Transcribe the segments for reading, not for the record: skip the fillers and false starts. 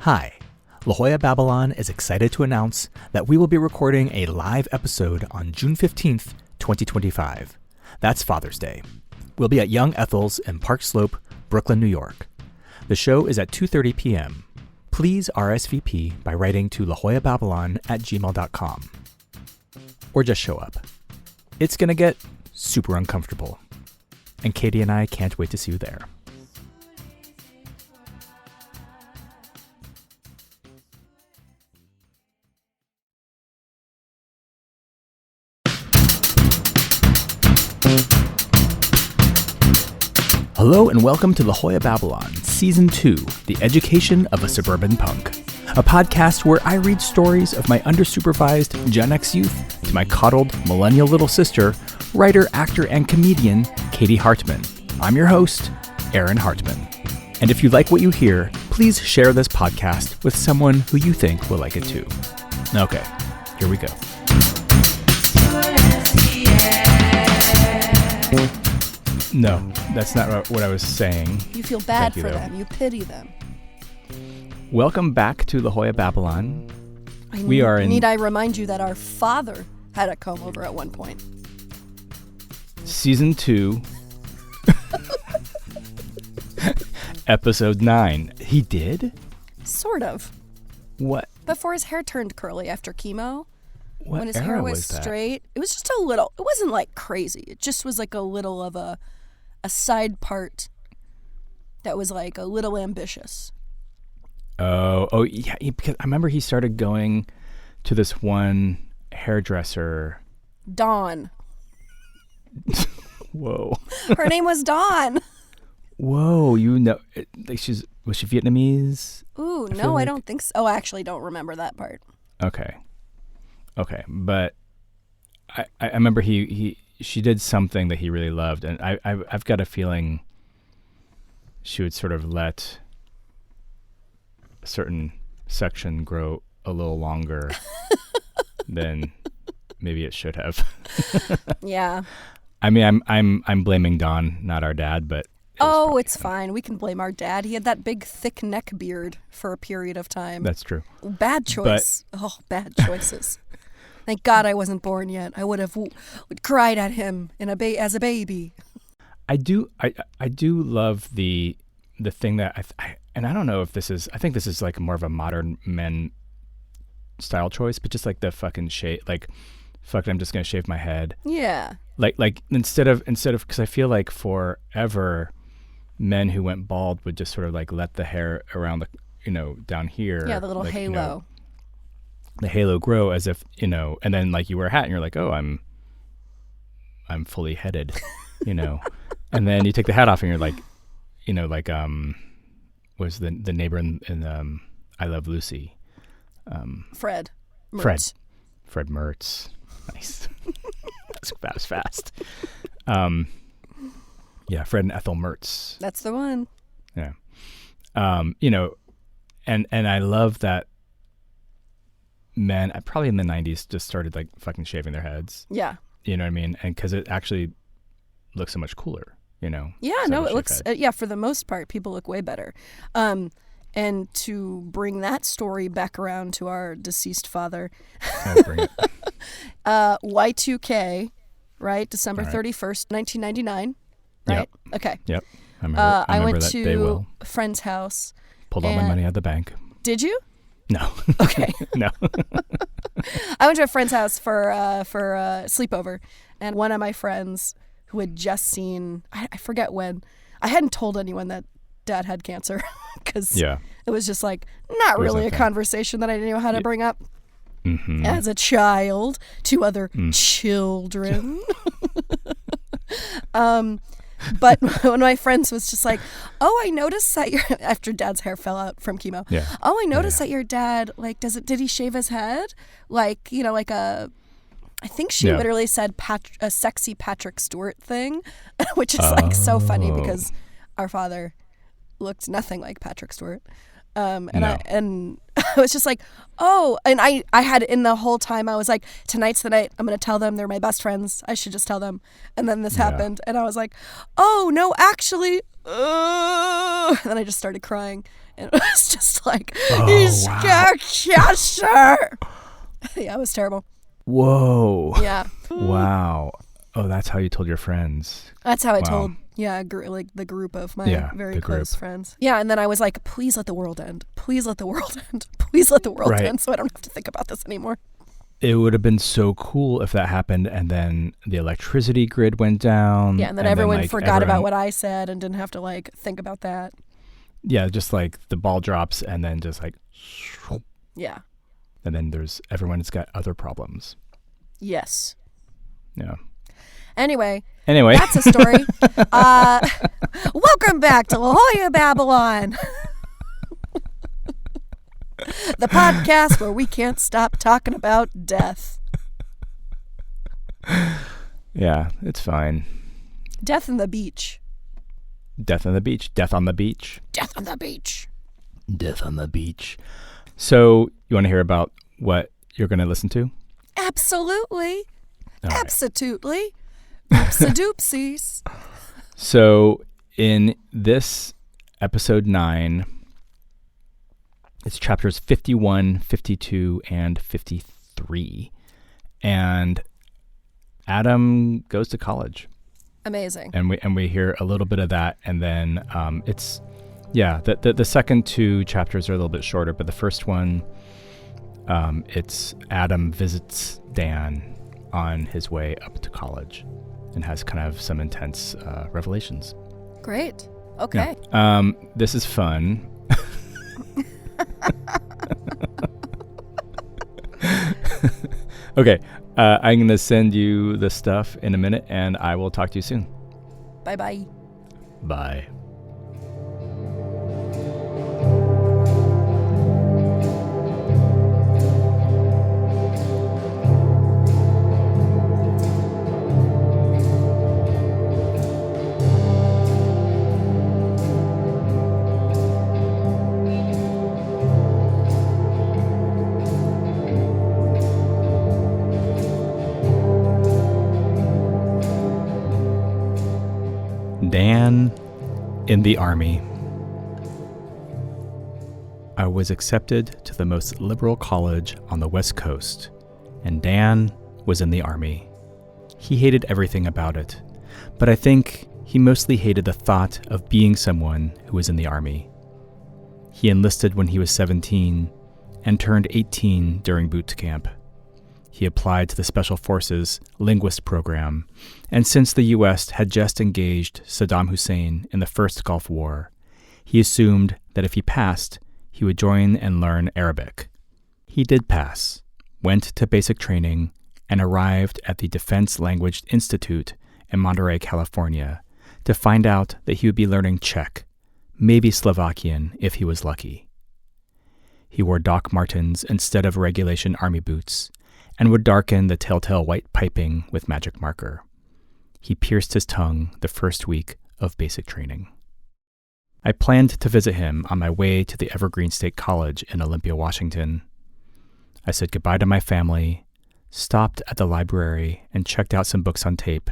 Hi, La Jolla Babylon is excited to announce that we will be recording a live episode on June 15th, 2025. That's Father's Day. We'll be at Young Ethel's in Park Slope, Brooklyn, New York. The show is at 2:30 p.m. Please RSVP by writing to lajollababylon@gmail.com. Or just show up. It's going to get super uncomfortable. And Katie and I can't wait to see you there. Hello and welcome to La Jolla Babylon, Season 2, The Education of a Suburban Punk, a podcast where I read stories of my undersupervised Gen X youth to my coddled millennial little sister, writer, actor, and comedian, Katie Hartman. I'm your host, Aaron Hartman. And if you like what you hear, please share this podcast with someone who you think will like it too. Okay, here we go. No, that's not what I was saying. You feel bad for them. You pity them. Welcome back to La Jolla Babylon. Need I remind you that our father had a comb over at one point? Season 2, Episode 9. He did? Sort of. What? Before his hair turned curly after chemo. What when his era hair was that? Straight. It was just a little. It wasn't like crazy. It just was like a little of a side part that was like a little ambitious. Oh yeah. Because I remember he started going to this one hairdresser. Dawn. Whoa. Her name was Dawn. Whoa, you know, was she Vietnamese? Ooh, no, I don't think so. Oh, I actually don't remember that part. Okay, but I remember she did something that he really loved, and I've got a feeling she would sort of let a certain section grow a little longer than maybe it should have. Yeah. I mean, I'm blaming Don, not our dad, but it's fine. We can blame our dad. He had that big, thick neck beard for a period of time. That's true. Bad choice. Bad choices. Thank God I wasn't born yet. I would have cried at him as a baby. I do love the thing that and I don't know if this is. I think this is like more of a modern men style choice, but just like the fucking shave, like, fuck it, I'm just gonna shave my head. Yeah. Like instead of because I feel like forever men who went bald would just sort of like let the hair around the down here. Yeah, the little like, halo. The halo grow as if and then like you wear a hat and you're like, oh, I'm fully headed, and then you take the hat off and you're like, was the neighbor in I Love Lucy, Fred Mertz. Fred Mertz. Nice. That was fast. Yeah, Fred and Ethel Mertz. That's the one. Yeah. And I love that men, probably in the 90s, just started like fucking shaving their heads. Yeah. You know what I mean? And because it actually looks so much cooler, Yeah, no, it looks, for the most part, people look way better. And to bring that story back around to our deceased father. Oh, bring it. Y2K, right? December 31st, 1999, right? Yep. Okay. Yep. I remember went that to day well. a friend's house. Pulled all my money out of the bank. Did you? No. Okay. No. I went to a friend's house for a sleepover, and one of my friends who had just seen, I forget when, I hadn't told anyone that Dad had cancer because it was just like not really a conversation that I didn't know how to bring up. Mm-hmm. As a child to other children. But one of my friends was just like, oh, I noticed that after Dad's hair fell out from chemo. Yeah. Oh, I noticed that your dad, like, did he shave his head? Like, like I think she literally said a sexy Patrick Stewart thing, which is like so funny because our father looked nothing like Patrick Stewart. I was just like, oh, and I had in the whole time I was like, tonight's the night I'm going to tell them they're my best friends. I should just tell them. And then this happened and I was like, oh no, actually, and then I just started crying. And it was just like, he's got cancer. Yeah, it was terrible. Whoa. Yeah. Wow. Oh, that's how you told your friends. That's how I told, the group of my very close friends. Yeah, and then I was like, please let the world end. Please let the world end. Please let the world end so I don't have to think about this anymore. It would have been so cool if that happened and then the electricity grid went down. Yeah, and then everyone forgot about what I said and didn't have to think about that. Yeah, just the ball drops and then just yeah. And then everyone's got other problems. Yes. Yeah. Anyway. That's a story. Welcome back to La Jolla, Babylon. The podcast where we can't stop talking about death. Yeah, it's fine. Death on the beach. Death on the beach. Death on the beach. Death on the beach. Death on the beach. So, you want to hear about what you're going to listen to? Absolutely. Absolutely. Oopsie-doopsies. So, in this episode 9, it's chapters 51, 52, and 53. And Adam goes to college. Amazing. And we hear a little bit of that. And then the second 2 chapters are a little bit shorter. But the first one, it's Adam visits Dan on his way up to college and has kind of some intense revelations. Great. Okay. Yeah. This is fun. Okay, I'm going to send you the stuff in a minute, and I will talk to you soon. Bye-bye. Bye. Dan in the Army. I was accepted to the most liberal college on the West Coast, and Dan was in the Army. He hated everything about it, but I think he mostly hated the thought of being someone who was in the Army. He enlisted when he was 17 and turned 18 during boot camp. He applied to the Special Forces Linguist Program, and since the U.S. had just engaged Saddam Hussein in the first Gulf War, he assumed that if he passed, he would join and learn Arabic. He did pass, went to basic training, and arrived at the Defense Language Institute in Monterey, California, to find out that he would be learning Czech, maybe Slovakian if he was lucky. He wore Doc Martens instead of regulation Army boots, and would darken the telltale white piping with magic marker. He pierced his tongue the first week of basic training. I planned to visit him on my way to the Evergreen State College in Olympia, Washington. I said goodbye to my family, stopped at the library and checked out some books on tape,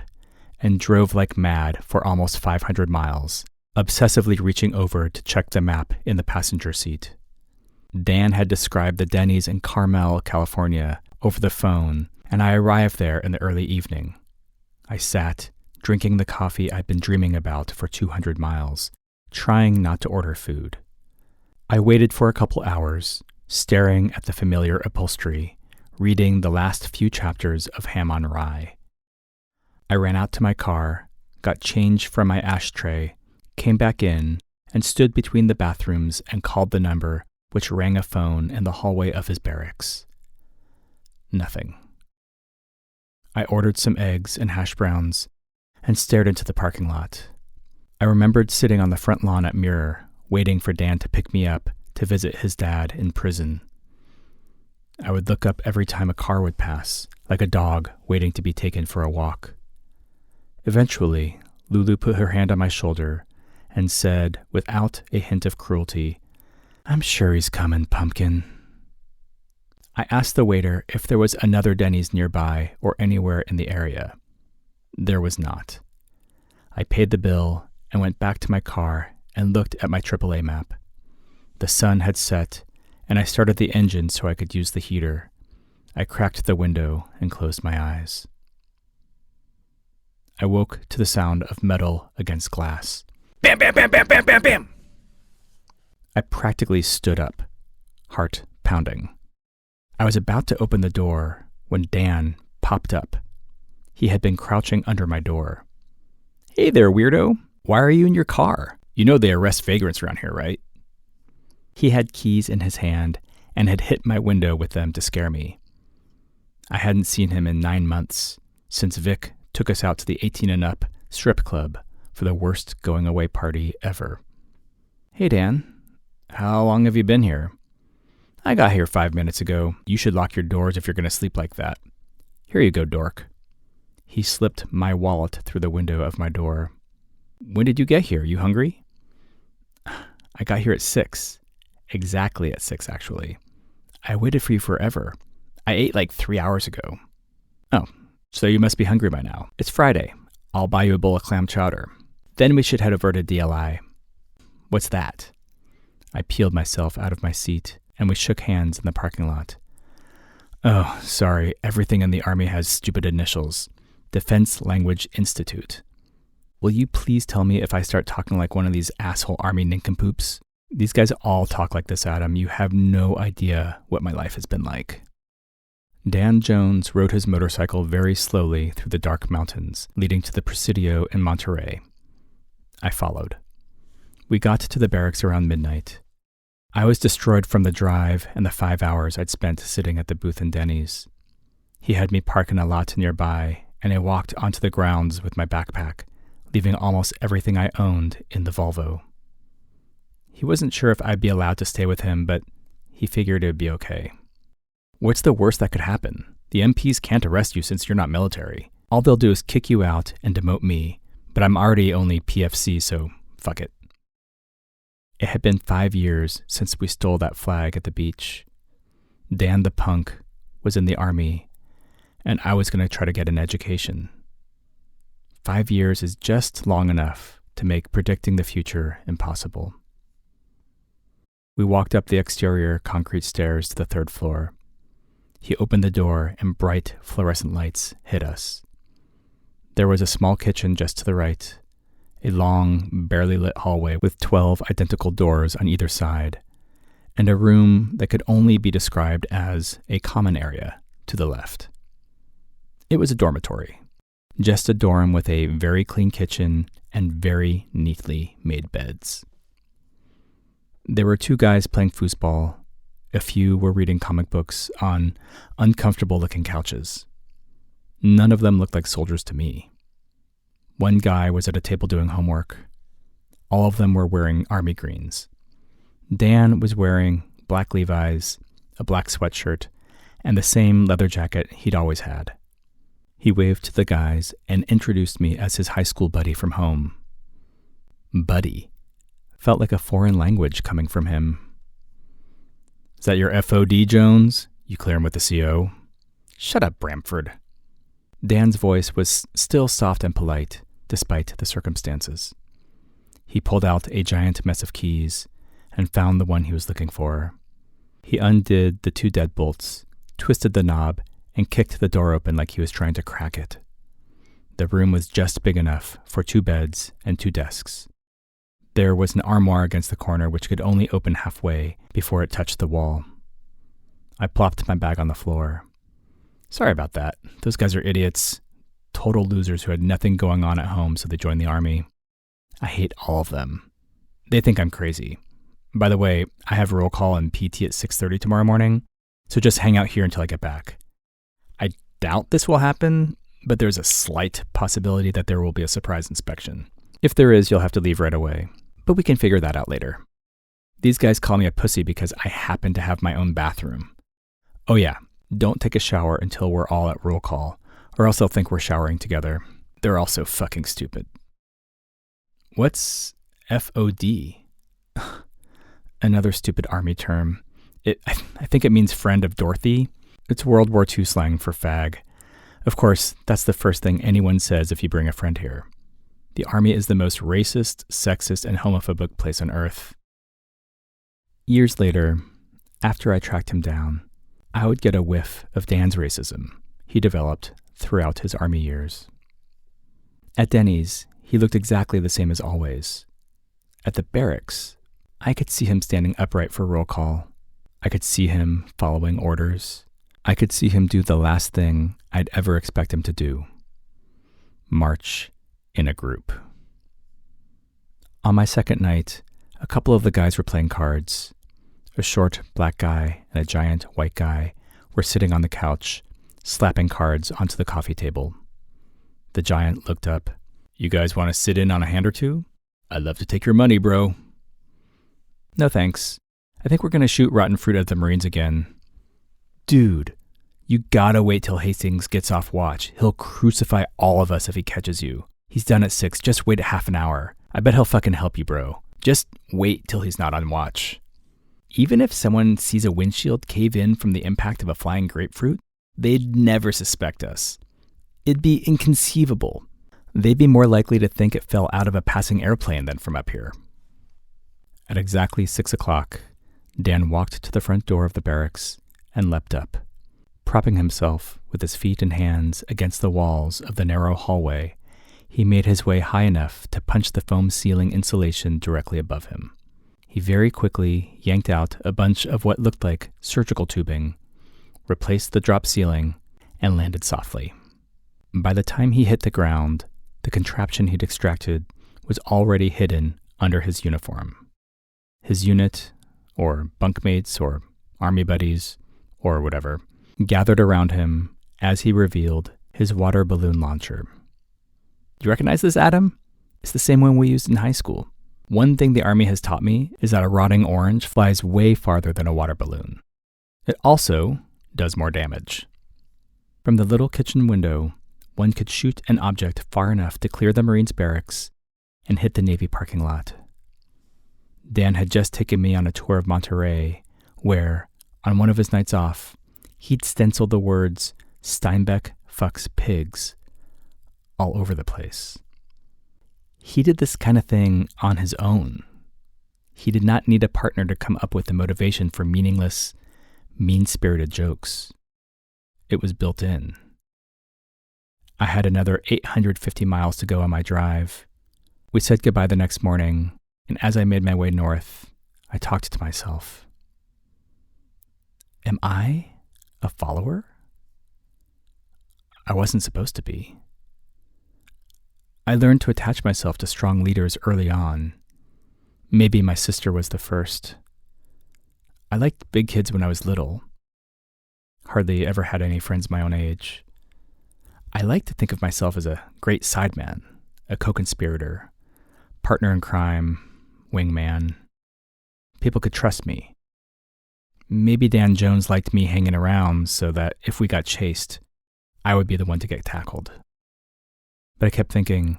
and drove like mad for almost 500 miles, obsessively reaching over to check the map in the passenger seat. Dan had described the Denny's in Carmel, California, over the phone, and I arrived there in the early evening. I sat, drinking the coffee I'd been dreaming about for 200 miles, trying not to order food. I waited for a couple hours, staring at the familiar upholstery, reading the last few chapters of Ham on Rye. I ran out to my car, got change from my ashtray, came back in, and stood between the bathrooms and called the number, which rang a phone in the hallway of his barracks. Nothing. I ordered some eggs and hash browns and stared into the parking lot. I remembered sitting on the front lawn at Mirror, waiting for Dan to pick me up to visit his dad in prison. I would look up every time a car would pass, like a dog waiting to be taken for a walk. Eventually, Lulu put her hand on my shoulder and said, without a hint of cruelty, "I'm sure he's coming, Pumpkin." I asked the waiter if there was another Denny's nearby or anywhere in the area. There was not. I paid the bill and went back to my car and looked at my AAA map. The sun had set, and I started the engine so I could use the heater. I cracked the window and closed my eyes. I woke to the sound of metal against glass. Bam, bam, bam, bam, bam, bam, bam! I practically stood up, heart pounding. I was about to open the door when Dan popped up. He had been crouching under my door. Hey there, weirdo. Why are you in your car? You know they arrest vagrants around here, right? He had keys in his hand and had hit my window with them to scare me. I hadn't seen him in 9 months, since Vic took us out to the 18 and up strip club for the worst going away party ever. Hey, Dan. How long have you been here? I got here 5 minutes ago. You should lock your doors if you're going to sleep like that. Here you go, dork. He slipped my wallet through the window of my door. When did you get here? You hungry? I got here at 6. Exactly at 6, actually. I waited for you forever. I ate like 3 hours ago. Oh, so you must be hungry by now. It's Friday. I'll buy you a bowl of clam chowder. Then we should head over to DLI. What's that? I peeled myself out of my seat, and we shook hands in the parking lot. Oh, sorry. Everything in the Army has stupid initials. Defense Language Institute. Will you please tell me if I start talking like one of these asshole Army nincompoops? These guys all talk like this, Adam. You have no idea what my life has been like. Dan Jones rode his motorcycle very slowly through the dark mountains, leading to the Presidio in Monterey. I followed. We got to the barracks around midnight. I was destroyed from the drive and the 5 hours I'd spent sitting at the booth in Denny's. He had me park in a lot nearby, and I walked onto the grounds with my backpack, leaving almost everything I owned in the Volvo. He wasn't sure if I'd be allowed to stay with him, but he figured it would be okay. What's the worst that could happen? The MPs can't arrest you since you're not military. All they'll do is kick you out and demote me, but I'm already only PFC, so fuck it. It had been 5 years since we stole that flag at the beach. Dan the punk was in the Army, and I was going to try to get an education. 5 years is just long enough to make predicting the future impossible. We walked up the exterior concrete stairs to the 3rd floor. He opened the door and bright fluorescent lights hit us. There was a small kitchen just to the right, a long, barely lit hallway with 12 identical doors on either side, and a room that could only be described as a common area to the left. It was a dormitory, just a dorm with a very clean kitchen and very neatly made beds. There were 2 guys playing foosball. A few were reading comic books on uncomfortable-looking couches. None of them looked like soldiers to me. One guy was at a table doing homework. All of them were wearing army greens. Dan was wearing black Levi's, a black sweatshirt, and the same leather jacket he'd always had. He waved to the guys and introduced me as his high school buddy from home. Buddy felt like a foreign language coming from him. Is that your FOD, Jones? You clear him with the CO? Shut up, Bramford. Dan's voice was still soft and polite, despite the circumstances. He pulled out a giant mess of keys and found the one he was looking for. He undid the 2 deadbolts, twisted the knob, and kicked the door open like he was trying to crack it. The room was just big enough for 2 beds and 2 desks. There was an armoire against the corner which could only open halfway before it touched the wall. I plopped my bag on the floor. Sorry about that. Those guys are idiots. Total losers who had nothing going on at home, so they joined the Army. I hate all of them. They think I'm crazy. By the way, I have roll call and PT at 6:30 tomorrow morning, so just hang out here until I get back. I doubt this will happen, but there's a slight possibility that there will be a surprise inspection. If there is, you'll have to leave right away, but we can figure that out later. These guys call me a pussy because I happen to have my own bathroom. Oh yeah, don't take a shower until we're all at roll call, or else they'll think we're showering together. They're all so fucking stupid. What's FOD? Another stupid Army term. I think it means friend of Dorothy. It's World War II slang for fag. Of course, that's the first thing anyone says if you bring a friend here. The Army is the most racist, sexist, and homophobic place on earth. Years later, after I tracked him down, I would get a whiff of Dan's racism he developed throughout his Army years. At Denny's, he looked exactly the same as always. At the barracks, I could see him standing upright for roll call. I could see him following orders. I could see him do the last thing I'd ever expect him to do: march in a group. On my second night, a couple of the guys were playing cards. A short black guy and a giant white guy were sitting on the couch, slapping cards onto the coffee table. The giant looked up. "You guys want to sit in on a hand or two? I'd love to take your money, bro." "No thanks. I think we're going to shoot rotten fruit at the Marines again." "Dude, you gotta wait till Hastings gets off watch. He'll crucify all of us if he catches you. He's done at 6. Just wait a half an hour. I bet he'll fucking help you, bro. Just wait till he's not on watch." Even if someone sees a windshield cave in from the impact of a flying grapefruit, they'd never suspect us. It'd be inconceivable. They'd be more likely to think it fell out of a passing airplane than from up here. At exactly 6 o'clock, Dan walked to the front door of the barracks and leapt up. Propping himself with his feet and hands against the walls of the narrow hallway, he made his way high enough to punch the foam ceiling insulation directly above him. He very quickly yanked out a bunch of what looked like surgical tubing, replaced the drop ceiling, and landed softly. By the time he hit the ground, the contraption he'd extracted was already hidden under his uniform. His unit, or bunkmates, or army buddies, or whatever, gathered around him as he revealed his water balloon launcher. "You recognize this, Adam? It's the same one we used in high school. One thing the Army has taught me is that a rotting orange flies way farther than a water balloon. It also does more damage." From the little kitchen window, one could shoot an object far enough to clear the Marines' barracks and hit the Navy parking lot. Dan had just taken me on a tour of Monterey, where, on one of his nights off, he'd stenciled the words "Steinbeck fucks pigs" all over the place. He did this kind of thing on his own. He did not need a partner to come up with the motivation for meaningless, mean-spirited jokes. It was built in. I had another 850 miles to go on my drive. We said goodbye the next morning, and as I made my way north, I talked to myself. Am I a follower? I wasn't supposed to be. I learned to attach myself to strong leaders early on. Maybe my sister was the first. I liked big kids when I was little. Hardly ever had any friends my own age. I like to think of myself as a great sideman, a co-conspirator, partner in crime, wingman. People could trust me. Maybe Dan Jones liked me hanging around so that if we got chased, I would be the one to get tackled. But I kept thinking,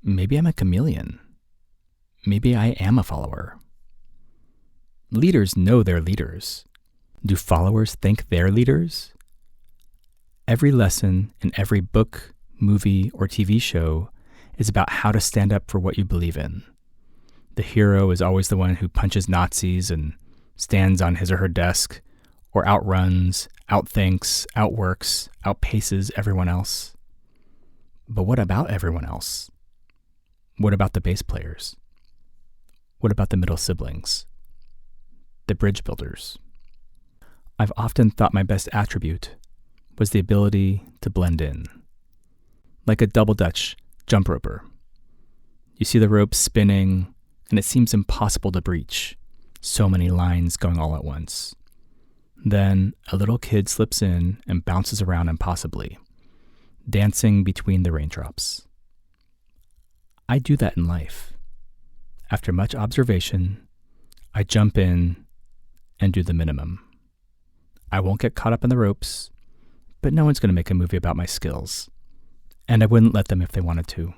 maybe I'm a chameleon. Maybe I am a follower. Leaders know they're leaders. Do followers think they're leaders? Every lesson in every book, movie, or TV show is about how to stand up for what you believe in. The hero is always the one who punches Nazis and stands on his or her desk, or outruns, outthinks, outworks, outpaces everyone else. But what about everyone else? What about the bass players? What about the middle siblings? The bridge builders? I've often thought my best attribute was the ability to blend in. Like a double Dutch jump roper. You see the rope spinning, and it seems impossible to breach. So many lines going all at once. Then a little kid slips in and bounces around impossibly, dancing between the raindrops. I do that in life. After much observation, I jump in and do the minimum. I won't get caught up in the ropes, but no one's going to make a movie about my skills, and I wouldn't let them if they wanted to.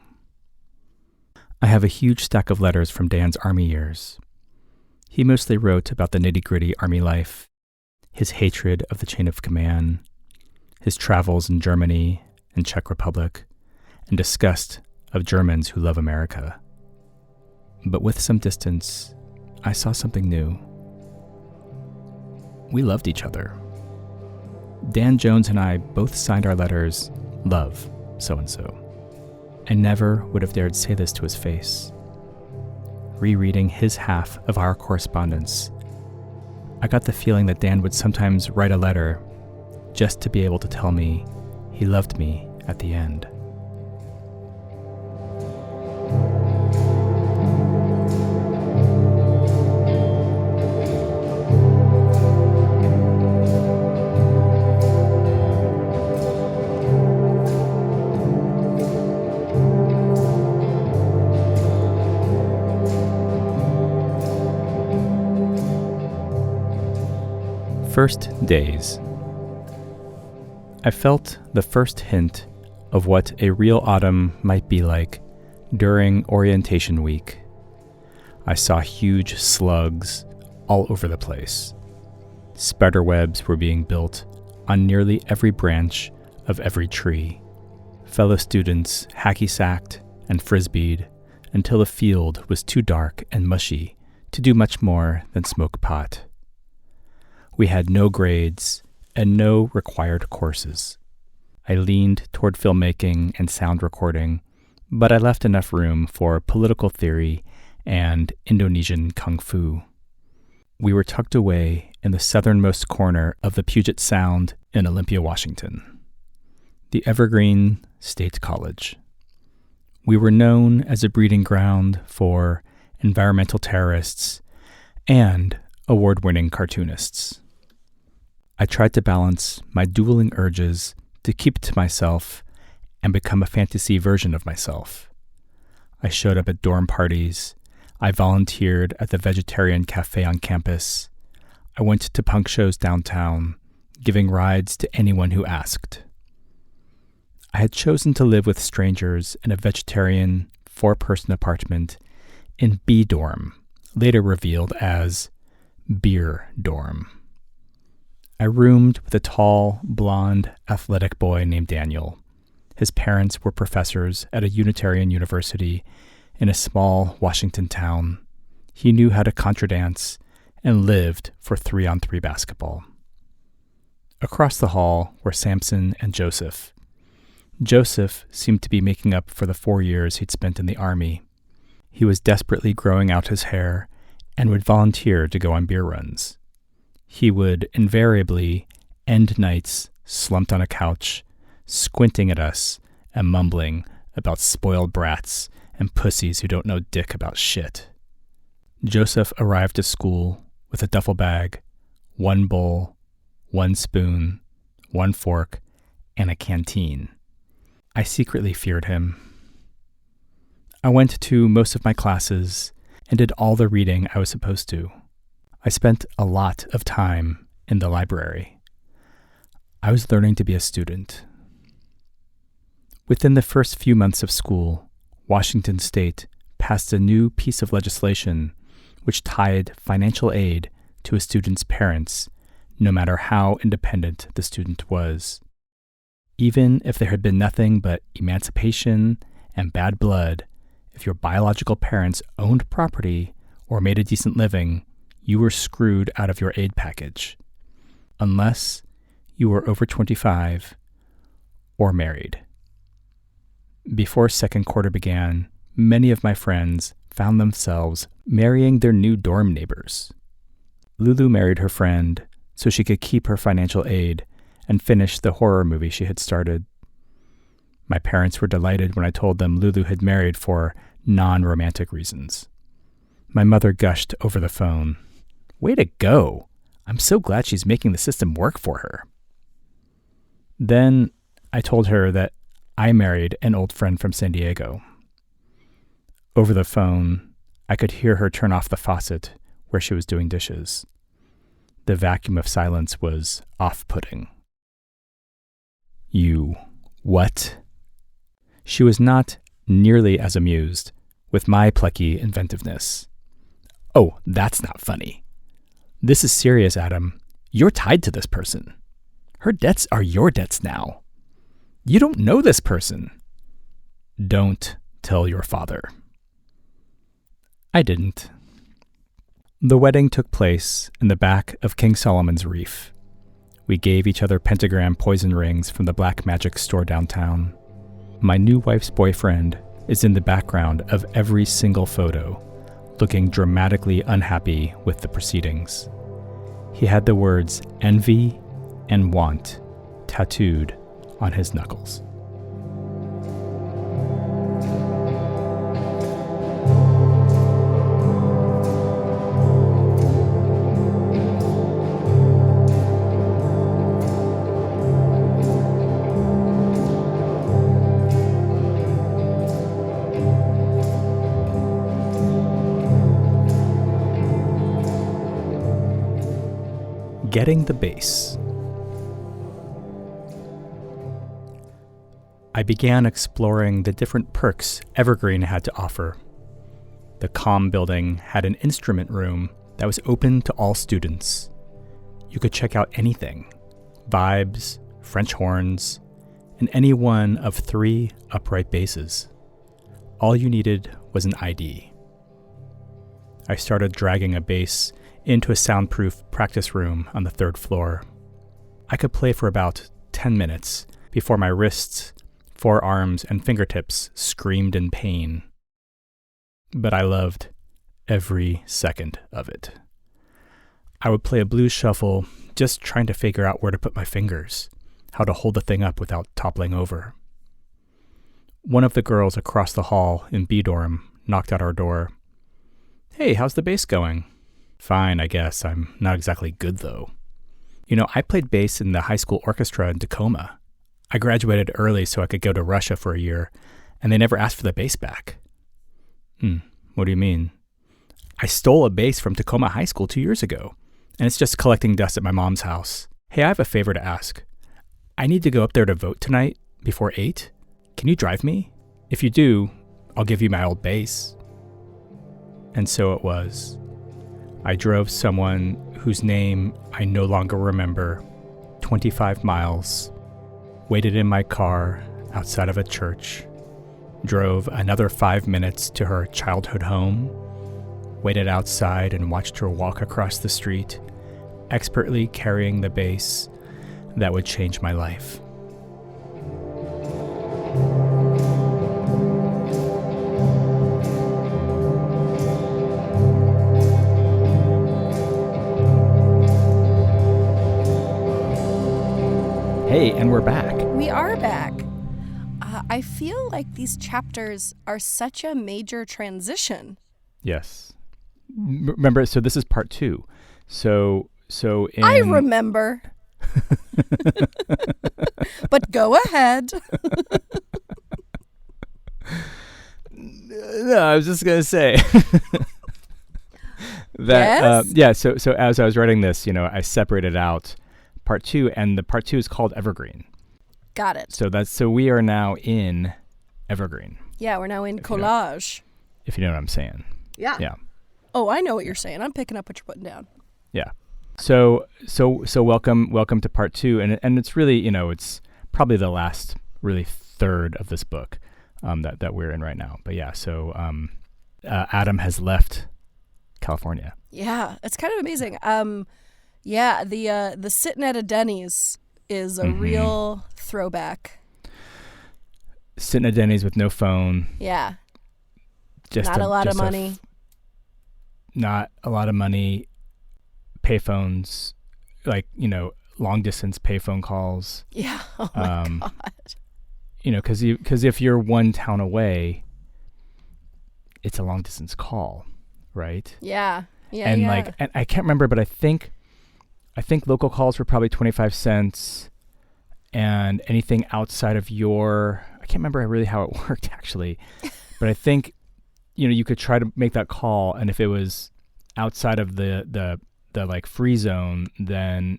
I have a huge stack of letters from Dan's Army years. He mostly wrote about the nitty-gritty Army life, his hatred of the chain of command, his travels in Germany and Czech Republic, and disgust of Germans who love America. But with some distance, I saw something new. we loved each other. Dan Jones and I both signed our letters, Love, so-and-so. I never would have dared say this to his face. Rereading his half of our correspondence, I got the feeling that Dan would sometimes write a letter just to be able to tell me he loved me at the end. First days. I felt the first hint of what a real autumn might be like during orientation week. I saw huge slugs all over the place. Spider webs were being built on nearly every branch of every tree. Fellow students hacky-sacked and frisbeed until the field was too dark and mushy to do much more than smoke pot. We had no grades and no required courses. I leaned toward filmmaking and sound recording, but I left enough room for political theory and Indonesian kung fu. We were tucked away in the southernmost corner of the Puget Sound in Olympia, Washington, the Evergreen State College. We were known as a breeding ground for environmental terrorists and award-winning cartoonists. I tried to balance my dueling urges to keep to myself and become a fantasy version of myself. I showed up at dorm parties. I volunteered at the vegetarian cafe on campus. I went to punk shows downtown, giving rides to anyone who asked. I had chosen to live with strangers in a vegetarian 4-person apartment in B dorm, later revealed as Beer dorm. I roomed with a tall, blonde, athletic boy named Daniel. His parents were professors at a Unitarian university in a small Washington town. He knew how to contradance and lived for 3-on-3 basketball. Across the hall were Samson and Joseph. Joseph seemed to be making up for the 4 years he'd spent in the Army. He was desperately growing out his hair and would volunteer to go on beer runs. He would invariably end nights slumped on a couch, squinting at us and mumbling about spoiled brats and pussies who don't know dick about shit. Joseph arrived to school with a duffel bag, 1 bowl, 1 spoon, 1 fork, and a canteen. I secretly feared him. I went to most of my classes and did all the reading I was supposed to. I spent a lot of time in the library. I was learning to be a student. Within the first few months of school, Washington State passed a new piece of legislation which tied financial aid to a student's parents, no matter how independent the student was. Even if there had been nothing but emancipation and bad blood, if your biological parents owned property or made a decent living, you were screwed out of your aid package, unless you were over 25 or married. Before second quarter began, many of my friends found themselves marrying their new dorm neighbors. Lulu married her friend so she could keep her financial aid and finish the horror movie she had started. My parents were delighted when I told them Lulu had married for non-romantic reasons. My mother gushed over the phone. "Way to go! I'm so glad she's making the system work for her." Then I told her that I married an old friend from San Diego. Over the phone, I could hear her turn off the faucet where she was doing dishes. The vacuum of silence was off-putting. "You what?" She was not nearly as amused with my plucky inventiveness. "Oh, that's not funny. This is serious, Adam. You're tied to this person. Her debts are your debts now. You don't know this person. Don't tell your father." I didn't. The wedding took place in the back of King Solomon's Reef. We gave each other pentagram poison rings from the black magic store downtown. My new wife's boyfriend is in the background of every single photo, looking dramatically unhappy with the proceedings. He had the words envy and want tattooed on his knuckles. Getting the base. I began exploring the different perks Evergreen had to offer. The Conn building had an instrument room that was open to all students. You could check out anything: vibes, French horns, and any one of 3 upright basses. All you needed was an ID. I started dragging a bass into a soundproof practice room on the 3rd floor. I could play for about 10 minutes before my wrists, forearms, and fingertips screamed in pain. But I loved every second of it. I would play a blues shuffle, just trying to figure out where to put my fingers, how to hold the thing up without toppling over. One of the girls across the hall in B dorm knocked at our door. "Hey, how's the bass going?" "Fine, I guess. I'm not exactly good, though. You know, I played bass in the high school orchestra in Tacoma. I graduated early so I could go to Russia for a year, and they never asked for the bass back." What do you mean?" "I stole a bass from Tacoma High School 2 years ago, and it's just collecting dust at my mom's house. Hey, I have a favor to ask. I need to go up there to vote tonight before 8. Can you drive me? If you do, I'll give you my old bass." And so it was. I drove someone whose name I no longer remember 25 miles, waited in my car outside of a church, drove another 5 minutes to her childhood home, waited outside and watched her walk across the street, expertly carrying the bass that would change my life. Hey, and we're back. We are back. I feel like these chapters are such a major transition. Yes. Remember, so this is part 2. So I remember. But go ahead. No, I was just going to say that, yes? So as I was writing this, I separated out part 2, and the part 2 is called Evergreen. Got it. So we are now in Evergreen. Yeah, we're now in collage. If you know what I'm saying. Yeah. Yeah. Oh, I know what you're saying. I'm picking up what you're putting down. Yeah. So welcome to part 2, and it's really, it's probably the last really third of this book that we're in right now. But yeah, so Adam has left California. Yeah, it's kind of amazing. Yeah, the sitting at a Denny's is a real throwback. Sitting at Denny's with no phone. Yeah. Not a lot of money. Not a lot of money. Payphones, long distance payphone calls. Yeah. Oh my God. Because if you're one town away, it's a long distance call, right? Yeah. Yeah. And yeah. and I can't remember, but I think local calls were probably 25 cents, and anything outside of I can't remember really how it worked actually, but I think, you could try to make that call, and if it was outside of the free zone, then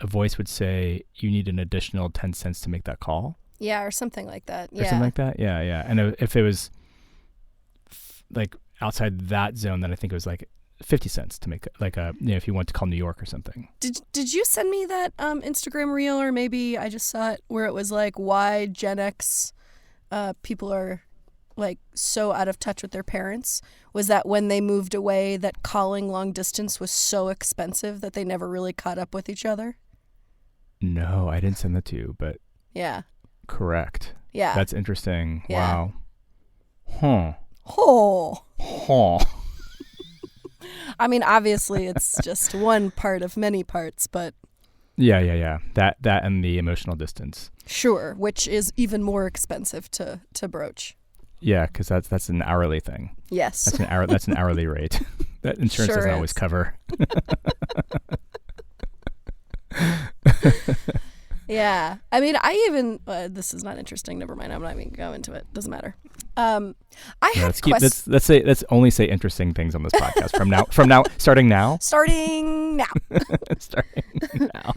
a voice would say you need an additional 10 cents to make that call. Yeah, or something like that. Or something like that. Yeah, yeah. And if it was outside that zone, then I think it was 50 cents to make if you want to call New York or something. Did you send me that Instagram reel, or maybe I just saw it where it was why Gen X people are like so out of touch with their parents was that when they moved away, that calling long distance was so expensive that they never really caught up with each other? No, I didn't send that to you, but yeah, correct. Yeah. That's interesting. Yeah. Wow. Huh. I mean, obviously it's just one part of many parts, but Yeah. That and the emotional distance. Sure, which is even more expensive to broach. Yeah, because that's an hourly thing. Yes. That's an hourly rate. That insurance Sure doesn't is. always cover. Yeah. I mean, I even this is not interesting. Never mind. I'm not even going into it. Doesn't matter. Let's only say interesting things on this podcast starting now. Starting now. Starting now.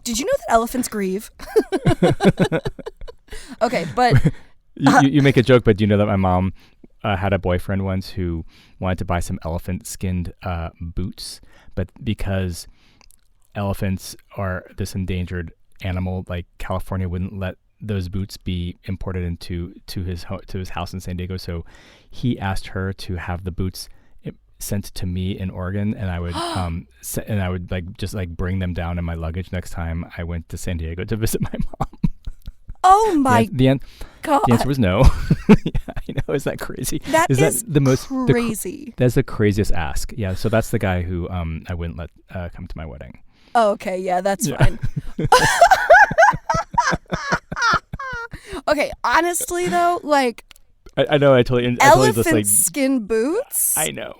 Did you know that elephants grieve? Okay, but you make a joke, but do you know that my mom had a boyfriend once who wanted to buy some elephant skinned boots, but because elephants are this endangered animal, like California wouldn't let those boots be imported into his house in San Diego, so he asked her to have the boots sent to me in Oregon, and I would like bring them down in my luggage next time I went to San Diego to visit my mom. Oh my God! The answer was no. Yeah, I know. Is that crazy? That is the most crazy. That's the craziest ask. Yeah. So that's the guy who I wouldn't let come to my wedding. Oh, okay. Yeah, that's fine. Okay. Honestly, though, like I know. I totally elephant just, like, skin boots. I know.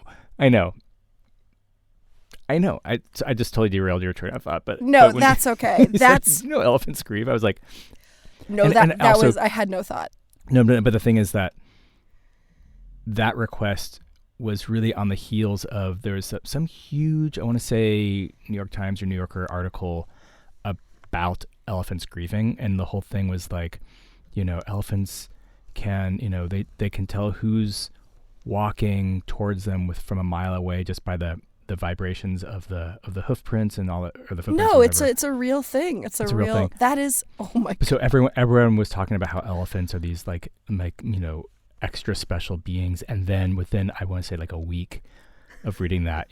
I just totally derailed your train of thought, but no, that's okay. That's elephants grieve. I was like, no, I had no thought. No, but the thing is that request was really on the heels of there was some huge, I want to say New York Times or New Yorker article about elephants grieving, and the whole thing was like, elephants can, they can tell who's walking towards them from a mile away just by the vibrations of the hoof prints and all that, or the footprints. No, it's a real thing. It's a real thing. That is, oh my God. So everyone was talking about how elephants are these like extra special beings, and then within, I want to say, like a week of reading that,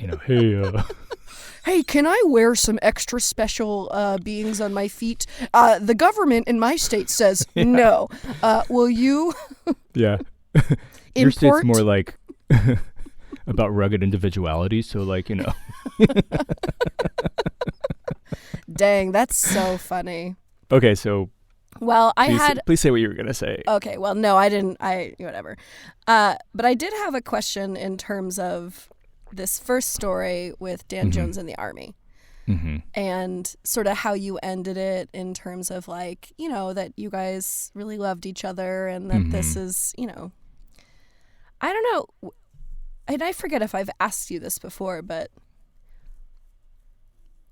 hey, can I wear some extra special beings on my feet? The government in my state says no. Will you? Yeah. Your state's more like about rugged individuality, so like, Dang, that's so funny. Okay, so well, please say what you were gonna say. Okay, well, no, I didn't. Whatever. But I did have a question in terms of this first story with Dan Jones in the Army, and sort of how you ended it in terms of like, that you guys really loved each other, and that this is, I don't know. And I forget if I've asked you this before, but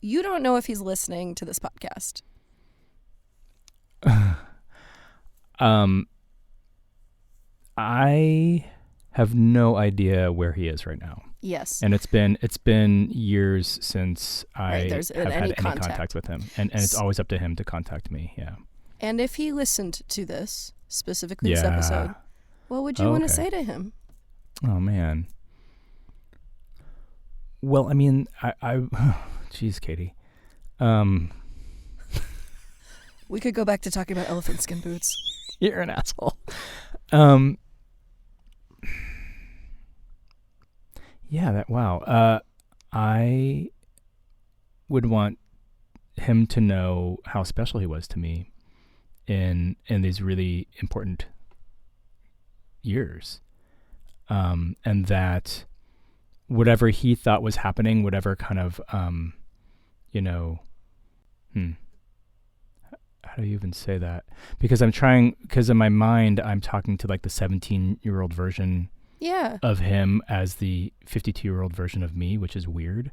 you don't know if he's listening to this podcast. I have no idea where he is right now. Yes. And it's been years since I have had any contact with him. And it's always up to him to contact me. Yeah. And if he listened to this, specifically this episode, what would you want to say to him? Oh, man. Well, I mean, geez, Katie. We could go back to talking about elephant skin boots. You're an asshole. Yeah, wow. I would want him to know how special he was to me in these really important years. And that whatever he thought was happening, whatever kind of, how do you even say that? Because in my mind, I'm talking to like the 17-year-old version of him as the 52-year-old version of me, which is weird.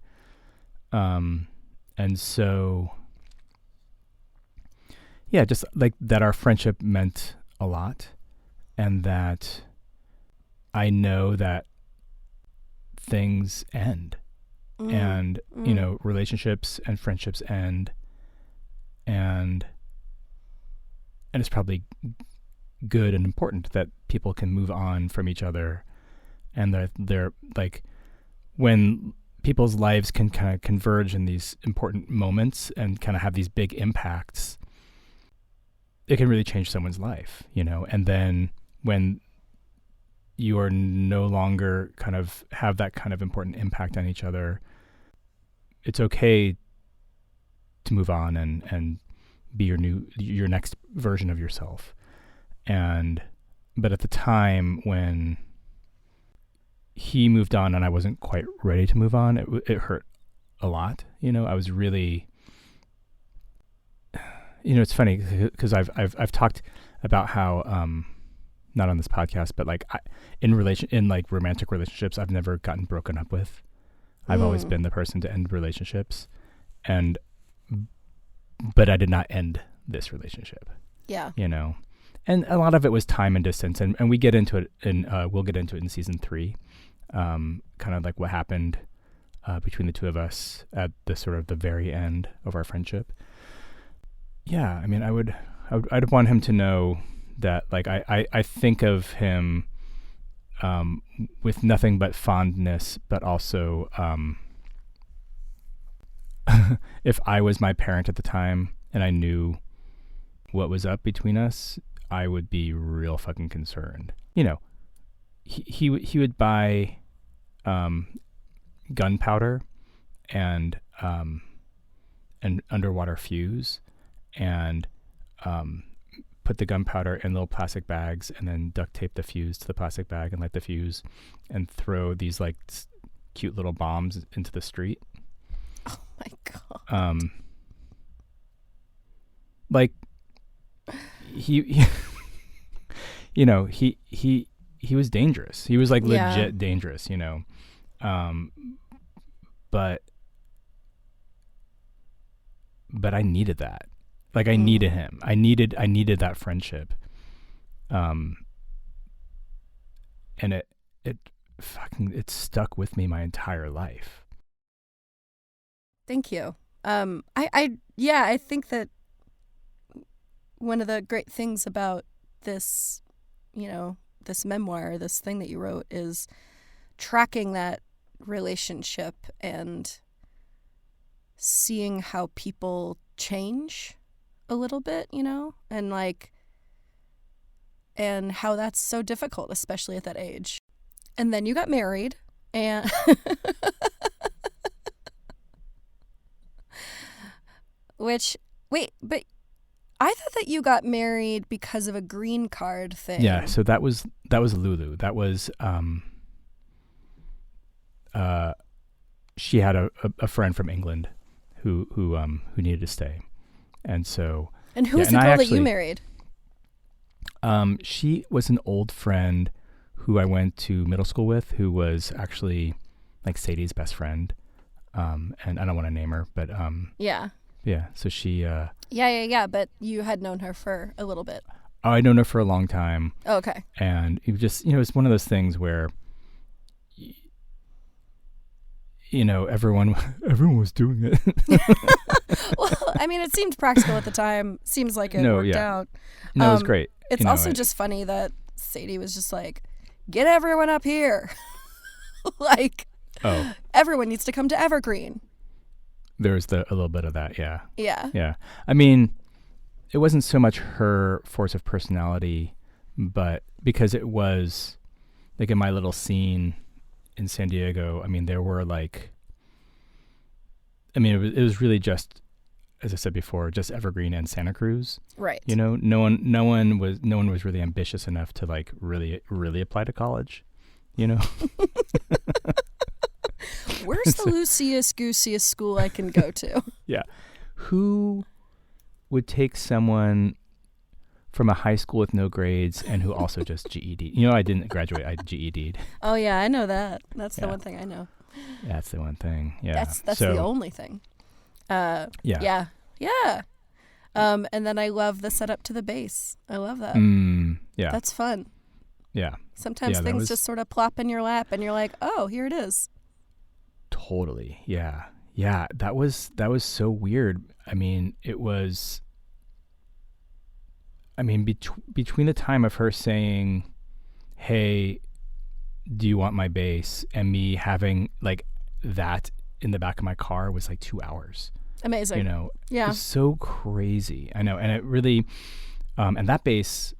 And so, yeah, just like that our friendship meant a lot, and that I know that things end, and relationships and friendships end, and it's probably good and important that people can move on from each other, and they're like, when people's lives can kind of converge in these important moments and kind of have these big impacts, it can really change someone's life, and then when you are no longer kind of have that kind of important impact on each other, it's okay to move on and be your next version of yourself. But at the time when he moved on and I wasn't quite ready to move on, it hurt a lot. I was really, it's funny because I've talked about how, not on this podcast, but like in romantic relationships, I've never gotten broken up with. I've always been the person to end relationships, but I did not end this relationship. Yeah. And a lot of it was time and distance, and we get into it, and we'll get into it in season 3, kind of like what happened between the two of us at the sort of the very end of our friendship. Yeah, I mean, I'd want him to know that, like, I think of him with nothing but fondness, but also if I was my parent at the time and I knew what was up between us, I would be real fucking concerned. He would buy gunpowder and an underwater fuse, and put the gunpowder in little plastic bags, and then duct tape the fuse to the plastic bag and light the fuse, and throw these like cute little bombs into the street. Oh my God. Like he he was dangerous. He was like legit dangerous, but I needed that. Like I needed him. I needed that friendship. And it stuck with me my entire life. Thank you. I think that one of the great things about this, this memoir, this thing that you wrote, is tracking that relationship and seeing how people change a little bit, and how that's so difficult, especially at that age. And then you got married, and but I thought that you got married because of a green card thing. Yeah, so that was Lulu. That was she had a friend from England who needed to stay. And so And who's the girl that you married? She was an old friend who I went to middle school with, who was actually like Sadie's best friend. And I don't want to name her, but yeah. Yeah, so she Yeah, but you had known her for a little bit. Oh, I'd known her for a long time. Oh, okay. And it was just, it's one of those things where everyone was doing it. Well, I mean, it seemed practical at the time. Seems like it worked out. No, it was great. It's also just funny that Sadie was just like, get everyone up here. Like, everyone needs to come to Evergreen. There's a little bit of that, yeah. Yeah. Yeah. I mean, it wasn't so much her force of personality, but because it was, like, in my little scene in San Diego, I mean, there were like, it was really just, as I said before, just Evergreen and Santa Cruz. Right. No one was really ambitious enough to like really apply to college, Where's the loosiest, goosiest school I can go to? Yeah. Who would take someone from a high school with no grades and who also just GED? I didn't graduate. I GED'd. Oh, yeah, I know that. That's the one thing I know. That's the one thing. Yeah. That's the only thing. Yeah. And then I love the setup to the bass. I love that. Yeah. That's fun. Yeah. Sometimes things just sort of plop in your lap and you're like, oh, here it is. Totally. Yeah. Yeah. That was so weird. I mean, it was, I mean, between the time of her saying, hey, do you want my bass, and me having like that in the back of my car was like 2 hours. Amazing. You know, yeah. It's so crazy. I know. And it really, and that bass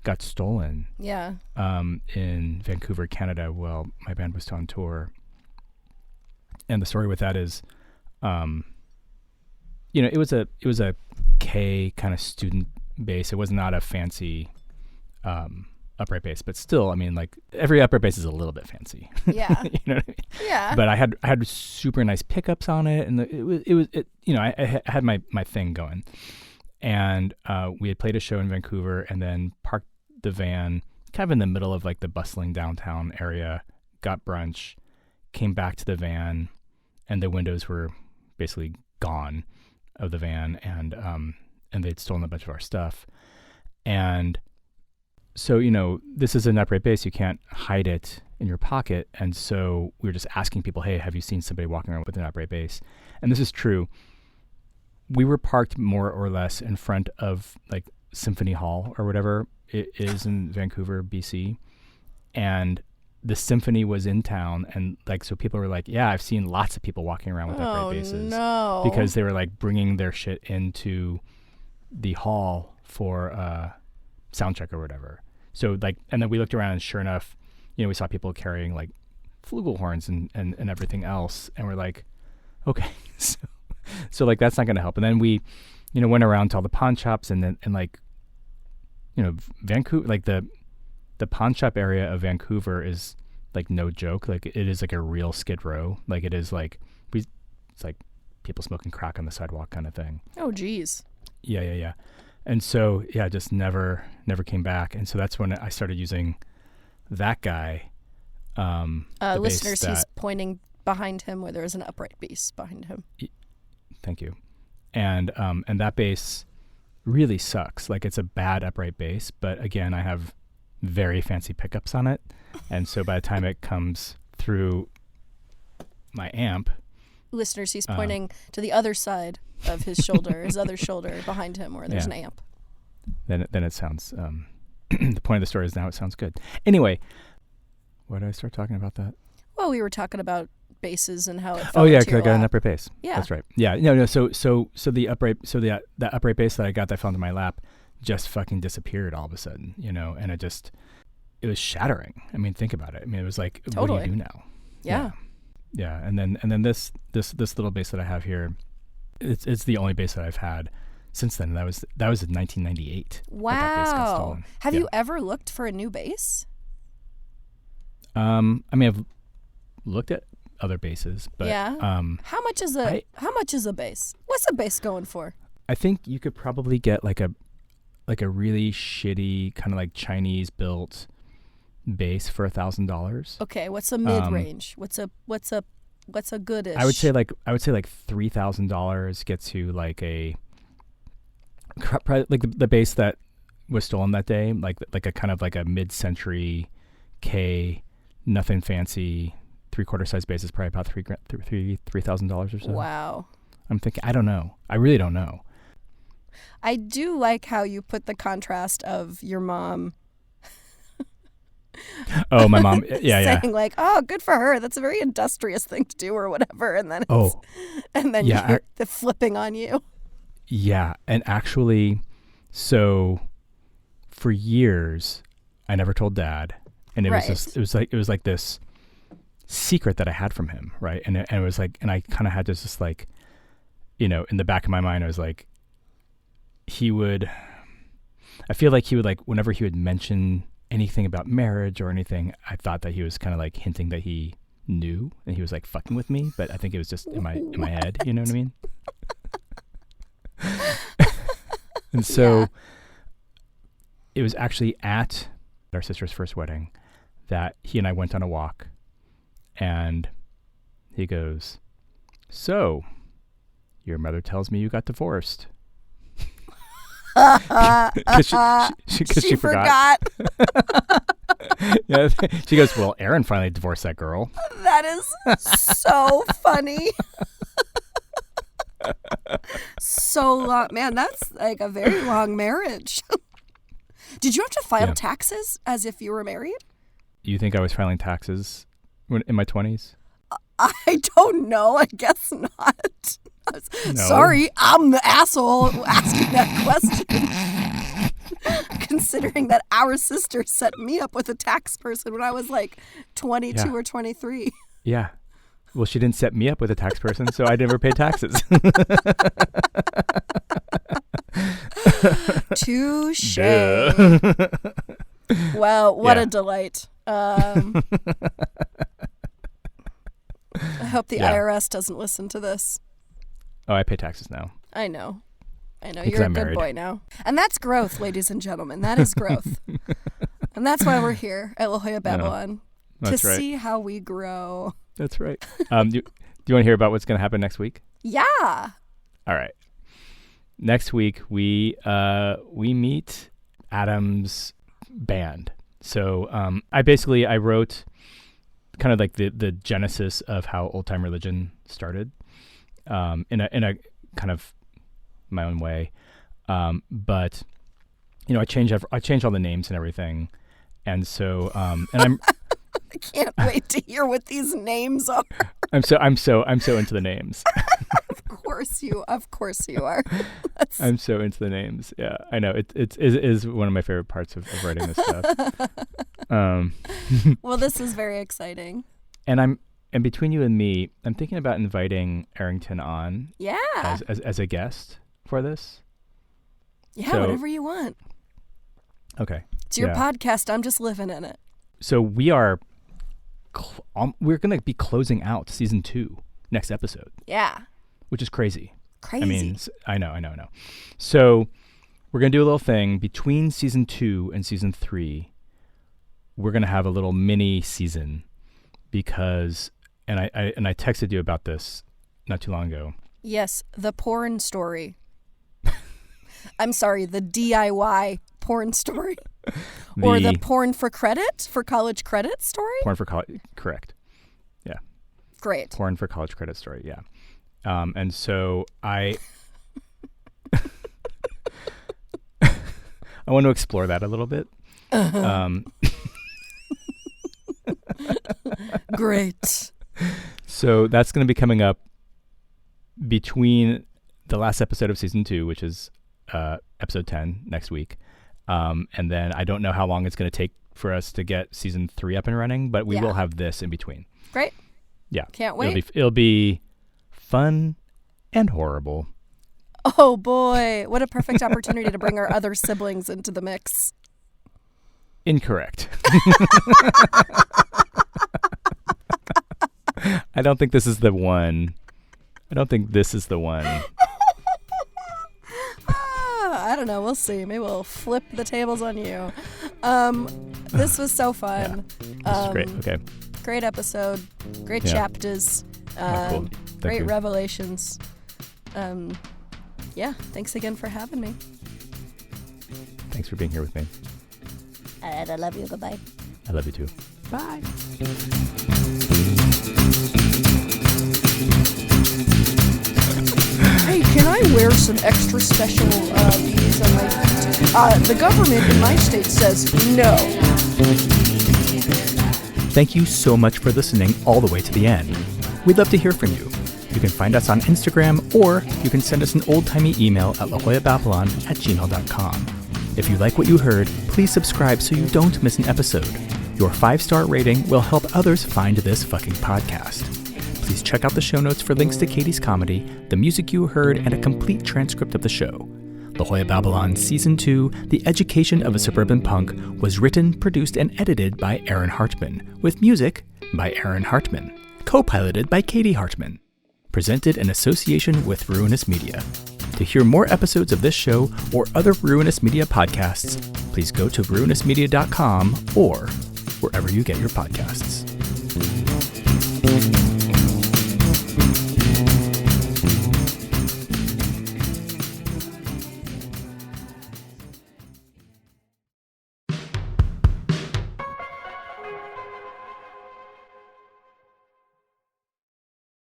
got stolen. Yeah. In Vancouver, Canada, while my band was on tour. And the story with that is, you know, it was a K kind of student bass. It was not a fancy, upright bass, but still, I mean, like every upright bass is a little bit fancy. Yeah. You know what I mean? Yeah. But I had super nice pickups on it, and it you know, I had my thing going, and we had played a show in Vancouver, and then parked the van kind of in the middle of like the bustling downtown area, got brunch, came back to the van, and the windows were basically gone of the van, and they'd stolen a bunch of our stuff, and so, you know, this is an upright bass. You can't hide it in your pocket. And so we were just asking people, hey, have you seen somebody walking around with an upright bass? And this is true. We were parked more or less in front of like Symphony Hall or whatever it is in Vancouver, BC. And the Symphony was in town. And like, so people were like, yeah, I've seen lots of people walking around with upright basses. No. Because they were like bringing their shit into the hall for, sound check or whatever. So like, and then we looked around, and sure enough, you know, we saw people carrying like flugelhorns and everything else, and we're like, okay, so like that's not going to help. And then we, you know, went around to all the pawn shops, and then like, you know, Vancouver, like the pawn shop area of Vancouver is like no joke. Like it is like a real Skid Row. Like it is like it's like people smoking crack on the sidewalk kind of thing. Oh, geez. Yeah. And so, yeah, just never came back. And so that's when I started using that guy. Listeners, he's pointing behind him where there is an upright bass behind him. Thank you. And that bass really sucks. Like it's a bad upright bass, but again, I have very fancy pickups on it. And so by the time it comes through my amp. Listeners, he's pointing to the other side of his shoulder, his other shoulder behind him where there's an amp. Then it sounds, the point of the story is now it sounds good. Anyway, why did I start talking about that? Well, we were talking about basses and how it fell Oh yeah, into because I your got an lap. upright bass. Yeah. That's right. Yeah, no. So the upright, that upright bass that I got that fell into my lap just fucking disappeared all of a sudden, you know, and it was shattering. I mean, think about it. I mean, it was like, Totally. What do you do now? Yeah. Yeah, and then this little bass that I have here, it's the only bass that I've had since then. That was in 1998. Wow. That bass got stolen. Have you ever looked for a new bass? I mean, I've looked at other basses, but yeah. How much is a bass? What's a bass going for? I think you could probably get like a really shitty kind of like Chinese built bass for $1,000. Okay, what's a mid range? What's a goodish? I would say like $3,000 gets you like a the bass that was stolen that day, like a kind of like a mid-century K, nothing fancy, 3/4 size bass is probably about $3,000 or so. Wow. I'm thinking, I don't know. I really don't know. I do like how you put the contrast of your mom. Oh, my mom. Yeah. Saying like, oh, good for her. That's a very industrious thing to do or whatever. And then the flipping on you. Yeah. And actually, so for years, I never told Dad. And it was like this secret that I had from him. Right. And it was like, and I kind of had this like, you know, in the back of my mind, I was like, I feel like he would like, whenever he would mention anything about marriage or anything, I thought that he was kind of like hinting that he knew and he was like fucking with me, but I think it was just in my head, you know what I mean? And so it was actually at our sister's first wedding that he and I went on a walk, and he goes, "So, your mother tells me you got divorced." Because she forgot. Yeah, she goes, "Well, Aaron finally divorced that girl." That is so funny. So long. Man, that's like a very long marriage. Did you have to file taxes as if you were married? You think I was filing taxes in my 20s? I don't know. I guess not. No. Sorry, I'm the asshole asking that question. Considering that our sister set me up with a tax person when I was like 22 or 23. Yeah. Well, she didn't set me up with a tax person, so I never paid taxes. Touche. Well, what a delight. I hope the IRS doesn't listen to this. Oh, I pay taxes now. I know. You're a good boy now. And that's growth, ladies and gentlemen. That is growth. And that's why we're here at La Jolla Babylon. To see how we grow. That's right. Do you want to hear about what's going to happen next week? Yeah. All right. Next week, we meet Adam's band. So I wrote kind of like the genesis of how old time religion started in a kind of my own way. But I changed all the names and everything. And so and I can't wait to hear what these names are. I'm so into the names. Of course you are. I'm so into the names. Yeah, I know. It is one of my favorite parts of writing this stuff. Well, this is very exciting. And between you and me, I'm thinking about inviting Arrington on. Yeah. As a guest for this. Yeah, so, whatever you want. Okay. It's your podcast. I'm just living in it. So we're going to be closing out season 2 next episode. Yeah. Which is crazy. Crazy. I mean, I know. So we're going to do a little thing between season 2 and season 3. We're going to have a little mini season because, and I texted you about this not too long ago. Yes, the porn story. I'm sorry, the DIY porn story. Or the porn for college credit story? Porn for college, correct. Yeah. Great. Porn for college credit story, yeah. And so I want to explore that a little bit. Great. So that's going to be coming up between the last episode of season 2, which is episode 10 next week. And then I don't know how long it's going to take for us to get season 3 up and running, but we will have this in between. Great. Yeah. Can't wait. It'll be fun and horrible. Oh boy, what a perfect opportunity to bring our other siblings into the mix. Incorrect. I don't think this is the one. I don't know. We'll see. Maybe we'll flip the tables on you. This was so fun. This is great. Okay. Great episode. Great chapters. Cool. Great revelations. Thanks again for having me. Thanks for being here with me. And I love you. Goodbye. I love you too. Bye. Hey, can I wear some extra special beads on my feet? The government in my state says no. Thank you so much for listening all the way to the end. We'd love to hear from you. You can find us on Instagram, or you can send us an old-timey email at lajollababylon@gmail.com. If you like what you heard, please subscribe so you don't miss an episode. Your 5-star rating will help others find this fucking podcast. Please check out the show notes for links to Katie's comedy, the music you heard, and a complete transcript of the show. La Jolla Babylon Season 2, The Education of a Suburban Punk, was written, produced, and edited by Aaron Hartman, with music by Aaron Hartman, co-piloted by Katie Hartman. Presented in association with Ruinous Media. To hear more episodes of this show or other Ruinous Media podcasts, please go to ruinousmedia.com or wherever you get your podcasts.